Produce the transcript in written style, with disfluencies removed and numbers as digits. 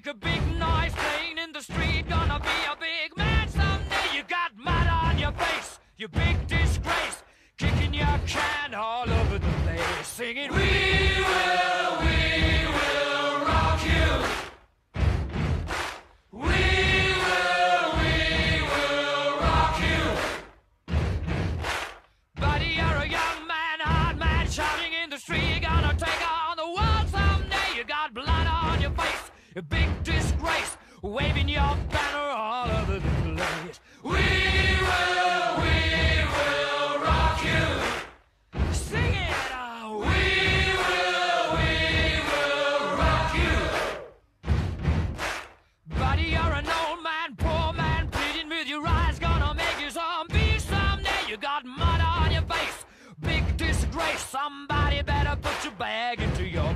make a big noise playing in the street. Gonna be a big man someday. You got mud on your face, you big disgrace. Kicking your can all over the place, singing, we will rock you. We will rock you. Buddy, you're a young man, hard man, shouting in the street. You're gonna take on the world someday. You got blood on your face, a big disgrace, waving your banner all over the place. We will rock you. Sing it, we will rock you. Buddy, you're an old man, poor man, pleading with your eyes, gonna make you zombie someday. You got mud on your face, big disgrace. Somebody better put your bag into your